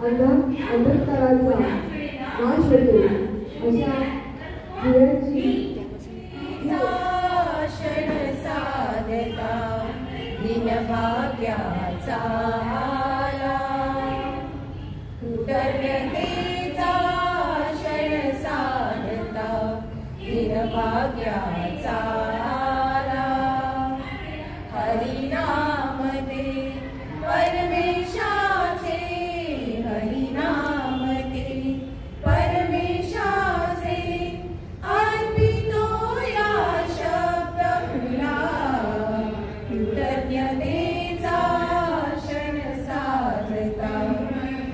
अंधकाराचा नाश होतो अशा दिव्यांची क्षण साधता दिनभाग्याचा आला कृतज्ञतेचा क्षण साधता दिनभाग्याचा आला हरिनाम दे परमेशाचे हरिनाम दे परमेशाचे अर्पितो या शब्द फुला कृतज्ञतेचा क्षण साधता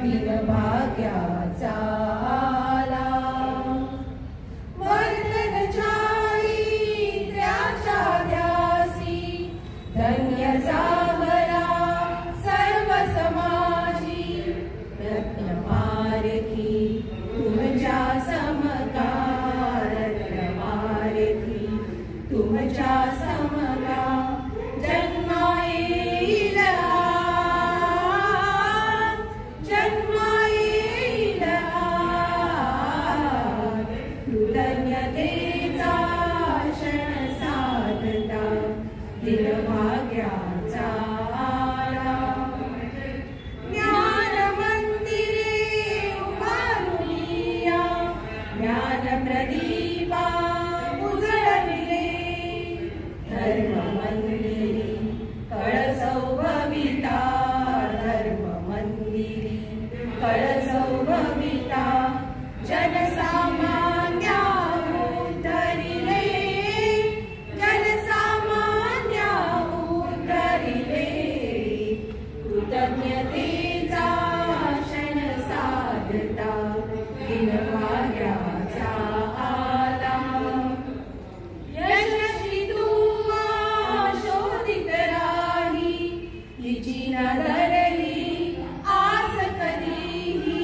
दिनभाग्याचा आला वर्तन चारित्र्याच्या ध्यासी धन्य जागला सर्व समाजी रत्नमारकी तुमच्या समकार रत्नमारकी तुमच्या समका जन्मा येईल जन्मा येईल कृतज्ञतेचा क्षण साधता दिनभाग्याचा आला ज्ञान मंदिरे उभारुनिया ज्ञान प्रदीपा उजळविले धर्म मंदिरी कळसौ भविता धर्म मंदिरी कळसौ भविता जनसामान्या उद्धरिले जनसामान्या उद्धरिले कृतज्ञतेचा क्षण साधता दिनभाग्याचा आला यशस्वी तू शोधित राही हिची न धरली आस कधीही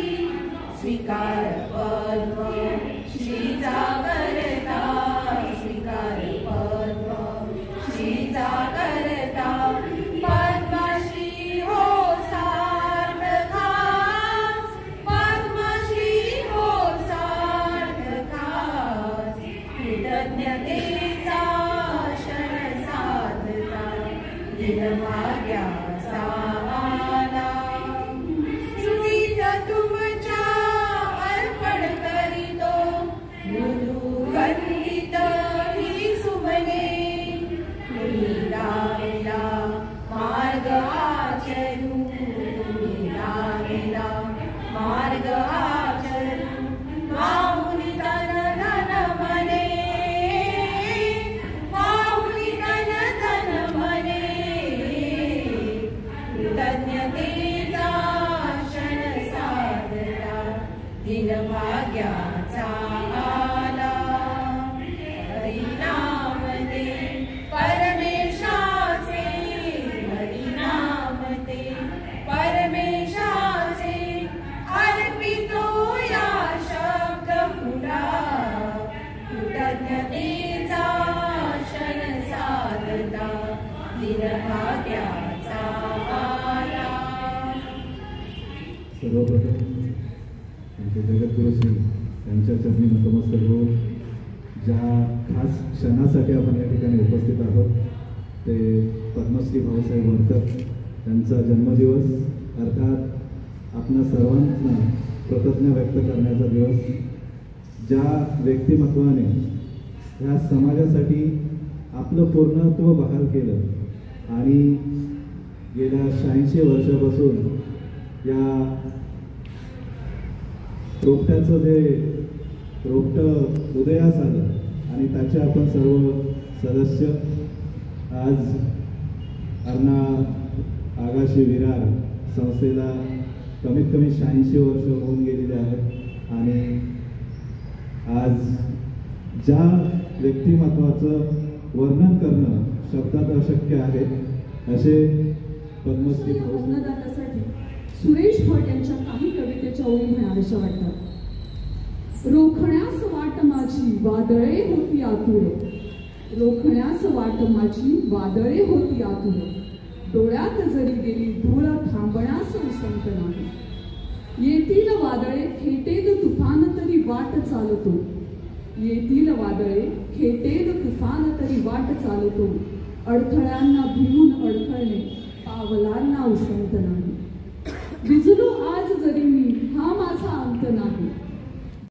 स्वीकार पद्म श्रीचा करता स्वीकार पद्म श्रीचा करता पद्मश्री हो सार्थका पद्मश्री हो सार्थका कृतज्ञतेचा क्षण साधता दिनभाग्याचा आला स्तुतीचा तुमच्या अर्पण करीतो मृदू गंधित ही सुमने तुम्ही लाविला मार्ग आचरू तुम्ही लाविला मार्ग आचरू माहुनी तन धन मने माहुनी तन धन मने कृतज्ञतेचा क्षण साधता दिनभाग्याचा आला हरिनाम दे परमेशाचे हरिनाम दे परमेशाचे अर्पितो या शब्द फुला कृतज्ञतेचा क्षण साधता दिनभाग्याचा आला सर्वप्रथम आमचे जगद्गुरु श्री त्यांच्या चरणी नतमस्तक होऊन ज्या खास क्षणासाठी आपण या ठिकाणी उपस्थित आहोत ते पद्मश्री भाऊसाहेब वरकर त्यांचा जन्मदिवस अर्थात आपणा सर्वांना कृतज्ञ व्यक्त करण्याचा दिवस ज्या व्यक्तिमत्वाने ह्या समाजासाठी आपलं पूर्णत्व बहाल केलं आणि गेल्या 86 वर्षापासून या रोपट्याचं जे रोपटं उदयास आलं आणि त्याचे आपण सर्व सदस्य आज अरुणा आगाशी विरार संस्थेला कमीत कमी 86 वर्ष होऊन गेलेले आहेत आणि आज ज्या व्यक्तिमत्वाचं वर्णन करणं शब्दात अशक्य आहे असे पद्मश्री प्रबोधनासाठी सुरेश भट यांच्या काही कवितेच्या ओळी म्हणाव्याशा वाटतात. रोखण्यास वाट माझी वादळे होती आतुर रोखण्यास वाट माझी वादळे होती आतुर डोळ्यात जरी गेली धूळ थांबण्यास उसंत नाही येत खेटेल तुफान तरी वाट चालतो. येतील वादळे खेटेल तुफान तरी वाट चालतो. अडथळ्यांना भिवून अडखळणे पावलांना उसंत नाही. भिजलो आज जरी मी हा माझा अंत नाही.